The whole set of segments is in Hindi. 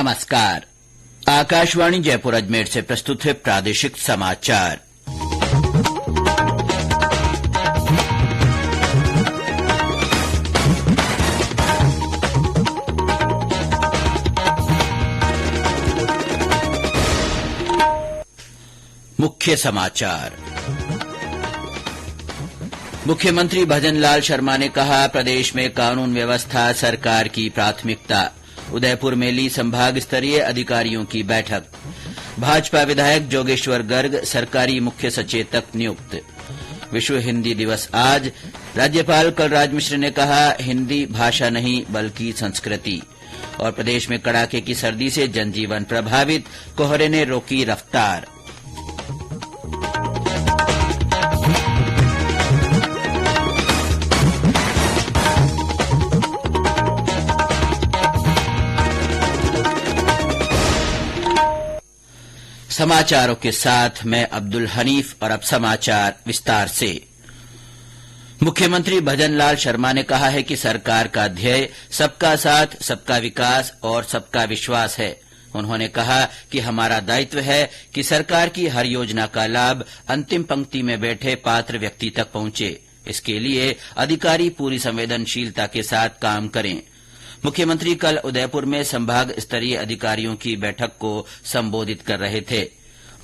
नमस्कार। आकाशवाणी जयपुर अजमेर से प्रस्तुत है प्रादेशिक समाचार। मुख्य समाचार। मुख्यमंत्री भजनलाल शर्मा ने कहा, प्रदेश में कानून व्यवस्था सरकार की प्राथमिकता। उदयपुर में ली संभाग स्तरीय अधिकारियों की बैठक। भाजपा विधायक जोगेश्वर गर्ग सरकारी मुख्य सचेतक नियुक्त। विश्व हिन्दी दिवस आज। राज्यपाल कलराज मिश्र ने कहा, हिन्दी भाषा नहीं बल्कि संस्कृति। और प्रदेश में कड़ाके की सर्दी से जनजीवन प्रभावित, कोहरे ने रोकी रफ्तार। समाचारों के साथ मैं अब्दुल हनीफ और अब समाचार विस्तार से। मुख्यमंत्री भजनलाल शर्मा ने कहा है कि सरकार का ध्येय सबका साथ, सबका विकास और सबका विश्वास है। उन्होंने कहा कि हमारा दायित्व है कि सरकार की हर योजना का लाभ अंतिम पंक्ति में बैठे पात्र व्यक्ति तक पहुंचे। इसके लिए अधिकारी पूरी संवेदनशीलता के साथ काम करें। मुख्यमंत्री कल उदयपुर में संभाग स्तरीय अधिकारियों की बैठक को संबोधित कर रहे थे।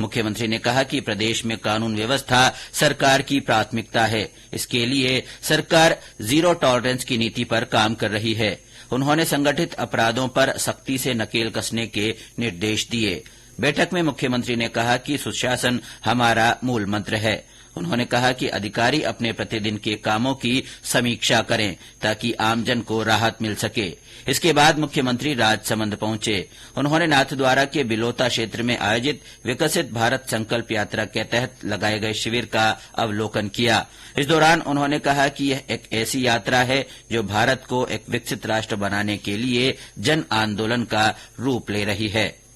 मुख्यमंत्री ने कहा कि प्रदेश में कानून व्यवस्था सरकार की प्राथमिकता है। इसके लिए सरकार जीरो टॉलरेंस की नीति पर काम कर रही है। उन्होंने संगठित अपराधों पर सख्ती से नकेल कसने के निर्देश दिए। बैठक में मुख्यमंत्री ने कहा कि सुशासन हमारा मूल मंत्र है। उन्होंने कहा कि अधिकारी अपने प्रतिदिन के कामों की समीक्षा करें ताकि आमजन को राहत मिल सके। इसके बाद मुख्यमंत्री राजसमंद पहुंचे। उन्होंने नाथद्वारा के बिलोता क्षेत्र में आयोजित विकसित भारत संकल्प यात्रा के तहत लगाए गए शिविर का अवलोकन किया। इस दौरान उन्होंने कहा कि यह एक ऐसी यात्रा है जो भारत को एक विकसित राष्ट्र बनाने के लिए जन आंदोलन का रूप ले रही है।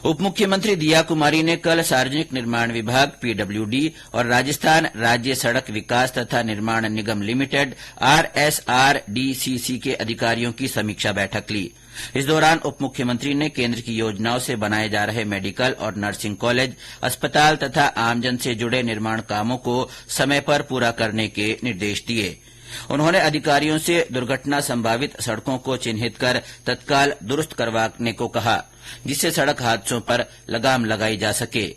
उप मुख्यमंत्री दिया कुमारी ने कल सार्वजनिक निर्माण विभाग पीडब्ल्यूडी और राजस्थान राज्य सड़क विकास तथा निर्माण निगम लिमिटेड आरएसआरडीसीसी के अधिकारियों की समीक्षा बैठक ली। इस दौरान उप मुख्यमंत्री ने केंद्र की योजनाओं से बनाए जा रहे मेडिकल और नर्सिंग कॉलेज, अस्पताल तथा आमजन से जुड़े निर्माण कामों को समय पर पूरा करने के निर्देश दिए। उन्होंने अधिकारियों से दुर्घटना संभावित सड़कों को चिन्हित कर तत्काल दुरुस्त करवाने को कहा, जिससे सड़क हादसों पर लगाम लगाई जा सके।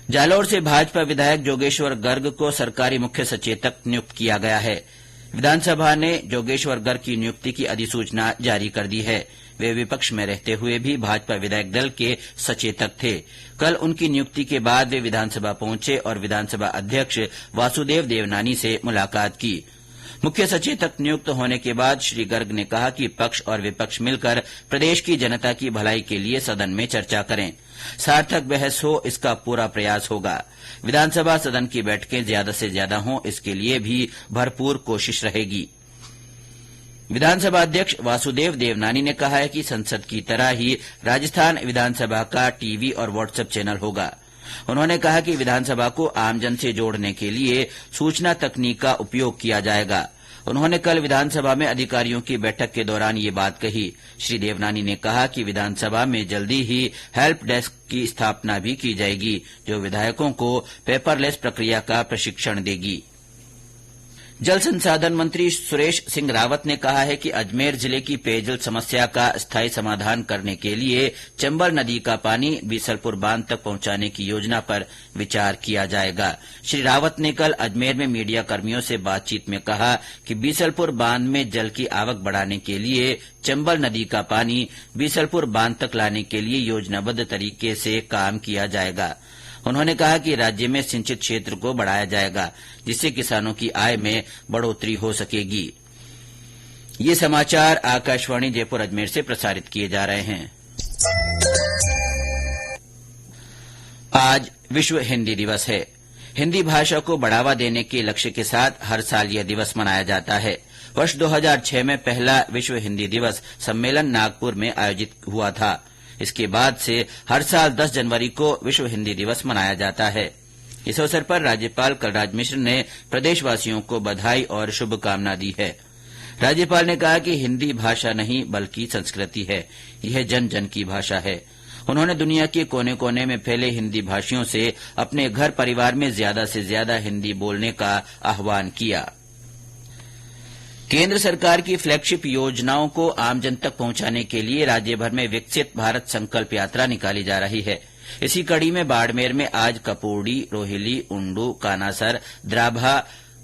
जालौर से भाजपा विधायक जोगेश्वर गर्ग को सरकारी मुख्य सचेतक नियुक्त किया गया है। विधानसभा ने जोगेश्वर गर्ग की नियुक्ति की अधिसूचना जारी कर दी है। वे विपक्ष में रहते हुए भी भाजपा विधायक दल के सचेतक थे। कल उनकी नियुक्ति के बाद वे विधानसभा पहुंचे और विधानसभा अध्यक्ष वासुदेव देवनानी से मुलाकात की। मुख्य सचेतक नियुक्त होने के बाद श्री गर्ग ने कहा कि पक्ष और विपक्ष मिलकर प्रदेश की जनता की भलाई के लिए सदन में चर्चा करें। सार्थक बहस हो, इसका पूरा प्रयास होगा। विधानसभा सदन की बैठकें ज्यादा से ज्यादा हों, इसके लिए भी भरपूर कोशिश रहेगी। विधानसभा अध्यक्ष वासुदेव देवनानी ने कहा है कि संसद की तरह ही राजस्थान विधानसभा का टीवी और व्हाट्सएप चैनल होगा। उन्होंने कहा कि विधानसभा को आमजन से जोड़ने के लिए सूचना तकनीक का उपयोग किया जाएगा। उन्होंने कल विधानसभा में अधिकारियों की बैठक के दौरान ये बात कही। श्री देवनानी ने कहा कि विधानसभा में जल्दी ही हेल्प डेस्क की स्थापना भी की जाएगी, जो विधायकों को पेपरलेस प्रक्रिया का प्रशिक्षण देगी। जल संसाधन मंत्री सुरेश सिंह रावत ने कहा है कि अजमेर जिले की पेयजल समस्या का स्थायी समाधान करने के लिए चंबल नदी का पानी बीसलपुर बांध तक पहुंचाने की योजना पर विचार किया जाएगा। श्री रावत ने कल अजमेर में मीडिया कर्मियों से बातचीत में कहा कि बीसलपुर बांध में जल की आवक बढ़ाने के लिए चंबल नदी का पानी बीसलपुर बांध तक लाने के लिए योजनाबद्ध तरीके से काम किया जाएगा। उन्होंने कहा कि राज्य में सिंचित क्षेत्र को बढ़ाया जाएगा, जिससे किसानों की आय में बढ़ोतरी हो सकेगी। ये समाचार आकाशवाणी जयपुर अजमेर से प्रसारित किए जा रहे हैं। आज विश्व हिन्दी दिवस है। हिन्दी भाषा को बढ़ावा देने के लक्ष्य के साथ हर साल यह दिवस मनाया जाता है। वर्ष 2006 में पहला विश्व हिन्दी दिवस सम्मेलन नागपुर में आयोजित हुआ था। इसके बाद से हर साल 10 जनवरी को विश्व हिन्दी दिवस मनाया जाता है। इस अवसर पर राज्यपाल कलराज मिश्र ने प्रदेशवासियों को बधाई और शुभकामना दी है। राज्यपाल ने कहा कि हिन्दी भाषा नहीं बल्कि संस्कृति है। यह जन जन की भाषा है। उन्होंने दुनिया के कोने कोने में फैले हिन्दी भाषियों से अपने घर परिवार में ज्यादा से ज्यादा हिन्दी बोलने का आह्वान किया। केंद्र सरकार की फ्लैगशिप योजनाओं को आमजन तक पहुंचाने के लिए राज्यभर में विकसित भारत संकल्प यात्रा निकाली जा रही है। इसी कड़ी में बाड़मेर में आज कपूर्डी, रोहिली, उंडू, कानासर, द्राभा,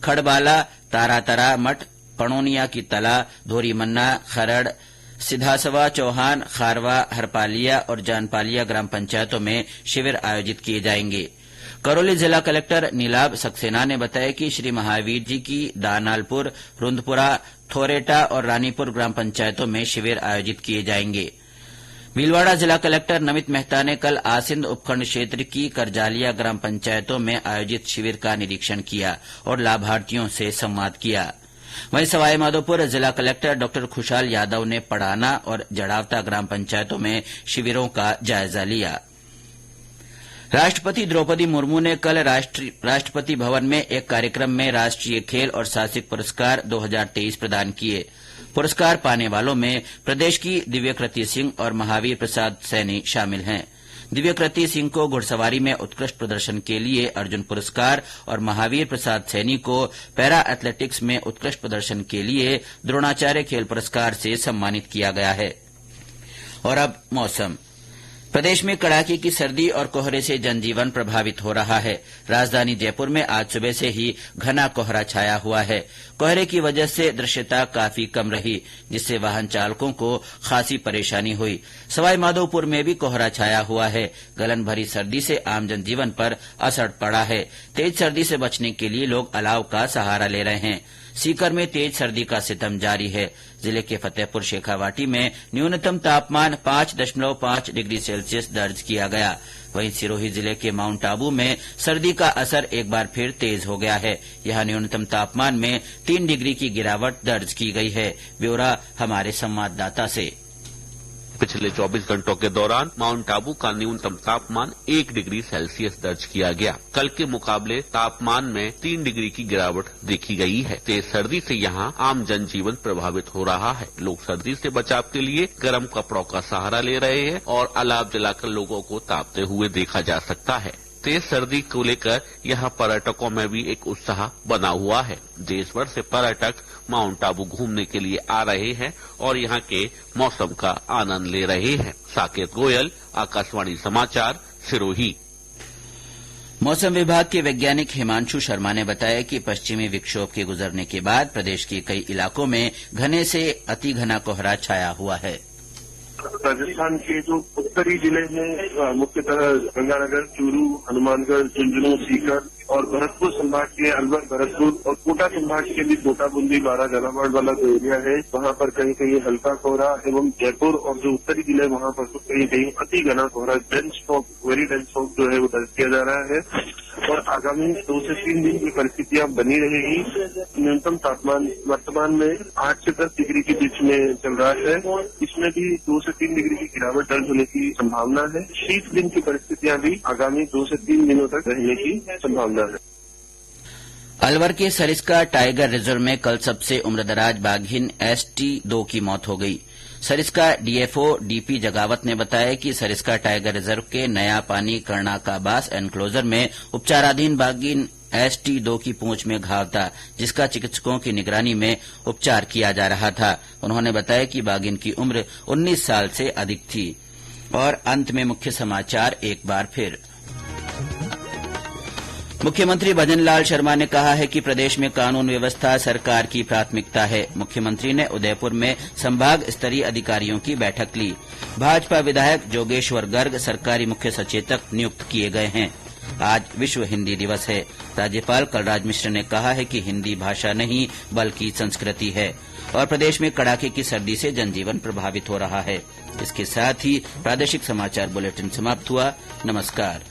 खड़बाला, तारातरा मठ, पणोनिया की तला, धोरीमन्ना, खरड़, सिधासवा, चौहान, खारवा, हरपालिया और जानपालिया ग्राम पंचायतों में शिविर आयोजित किए जाएंगे। करौली जिला कलेक्टर नीलाभ सक्सेना ने बताया कि श्री महावीर जी की दानालपुर, रुंदपुरा, थोरेटा और रानीपुर ग्राम पंचायतों में शिविर आयोजित किए जाएंगे। भीलवाड़ा जिला कलेक्टर नमित मेहता ने कल आसिंद उपखंड क्षेत्र की करजालिया ग्राम पंचायतों में आयोजित शिविर का निरीक्षण किया और लाभार्थियों से संवाद किया। वहीं सवाईमाधोपुर जिला कलेक्टर डॉ खुशहाल यादव ने पड़ाना और जड़ावता ग्राम पंचायतों में शिविरों का जायजा लिया। राष्ट्रपति द्रौपदी मुर्मू ने कल राष्ट्रपति भवन में एक कार्यक्रम में राष्ट्रीय खेल और साहसिक पुरस्कार 2023 प्रदान किए। पुरस्कार पाने वालों में प्रदेश की दिव्यकृति सिंह और महावीर प्रसाद सैनी शामिल हैं। दिव्यकृति सिंह को घुड़सवारी में उत्कृष्ट प्रदर्शन के लिए अर्जुन पुरस्कार और महावीर प्रसाद सैनी को पैरा एथलेटिक्स में उत्कृष्ट प्रदर्शन के लिए द्रोणाचार्य खेल पुरस्कार से सम्मानित किया गया है। और अब मौसम। प्रदेश में कड़ाके की सर्दी और कोहरे से जनजीवन प्रभावित हो रहा है। राजधानी जयपुर में आज सुबह से ही घना कोहरा छाया हुआ है। कोहरे की वजह से दृश्यता काफी कम रही, जिससे वाहन चालकों को खासी परेशानी हुई। सवाईमाधोपुर में भी कोहरा छाया हुआ है। गलन भरी सर्दी से आम जनजीवन पर असर पड़ा है। तेज सर्दी से बचने के लिए लोग अलाव का सहारा ले रहे हैं। सीकर में तेज सर्दी का सितम जारी है। जिले के फतेहपुर शेखावाटी में न्यूनतम तापमान 5.5 डिग्री सेल्सियस दर्ज किया गया। वहीं सिरोही जिले के माउंट आबू में सर्दी का असर एक बार फिर तेज हो गया है। यहां न्यूनतम तापमान में 3 डिग्री की गिरावट दर्ज की गई है। ब्यौरा हमारे संवाददाता से। पिछले 24 घंटों के दौरान माउंट आबू का न्यूनतम तापमान 1 डिग्री सेल्सियस दर्ज किया गया। कल के मुकाबले तापमान में 3 डिग्री की गिरावट देखी गई है। तेज सर्दी से यहां आम जनजीवन प्रभावित हो रहा है। लोग सर्दी से बचाव के लिए गर्म कपड़ों का सहारा ले रहे हैं और अलाव जलाकर लोगों को तापते हुए देखा जा सकता है। तेज सर्दी को लेकर यहाँ पर्यटकों में भी एक उत्साह बना हुआ है। देश भर से पर्यटक माउंट आबू घूमने के लिए आ रहे हैं और यहाँ के मौसम का आनंद ले रहे हैं। साकेत गोयल, आकाशवाणी समाचार, सिरोही। मौसम विभाग के वैज्ञानिक हिमांशु शर्मा ने बताया कि पश्चिमी विक्षोभ के गुजरने के बाद प्रदेश के कई इलाकों में घने से अति घना कोहरा छाया हुआ है। राजस्थान के जो उत्तरी जिले हैं, मुख्यतः गंगानगर, चूरू, हनुमानगढ़, झुंझुनू, सीकर और भरतपुर संभाग के अलवर, भरतपुर और कोटा संभाग के भी कोटा, बूंदी, बारा, झालावाड़ वाला जो एरिया है वहां पर कहीं कहीं हल्का कोहरा एवं जयपुर और जो उत्तरी जिले वहां पर तो कहीं कहीं अति घना कोहरा, dense fog, very dense fog जो है वो दर्ज किया जा रहा है। और आगामी 2 से 3 दिन की परिस्थितियां बनी रहेगी। न्यूनतम तापमान वर्तमान में 8 से 10 डिग्री के बीच में चल रहा है। इसमें भी 2 से 3 डिग्री की गिरावट दर्ज होने की संभावना है। शीत दिन की परिस्थितियां भी आगामी 2 से 3 दिनों तक रहने की संभावना है। अलवर के सरिस्का टाइगर रिजर्व में कल सबसे उम्रदराज बाघिन ST2 की मौत हो गई। सरिस्का DFO DP जगावत ने बताया कि सरिस्का टाइगर रिजर्व के नया पानी कर्णाकाबास एनक्लोजर में उपचाराधीन बाघिन ST2 की पूंछ में घाव था, जिसका चिकित्सकों की निगरानी में उपचार किया जा रहा था। उन्होंने बताया कि बाघिन की उम्र 19 साल से अधिक थी। और अंत में मुख्य समाचार एक बार फिर। मुख्यमंत्री भजनलाल शर्मा ने कहा है कि प्रदेश में कानून व्यवस्था सरकार की प्राथमिकता है। मुख्यमंत्री ने उदयपुर में संभाग स्तरीय अधिकारियों की बैठक ली। भाजपा विधायक जोगेश्वर गर्ग सरकारी मुख्य सचेतक नियुक्त किए गए हैं। आज विश्व हिन्दी दिवस है। राज्यपाल कलराज मिश्र ने कहा है कि हिन्दी भाषा नहीं बल्कि संस्कृति है। और प्रदेश में कड़ाके की सर्दी से जनजीवन प्रभावित हो रहा है। इसके साथ ही प्रादेशिक समाचार बुलेटिन समाप्त हुआ। नमस्कार।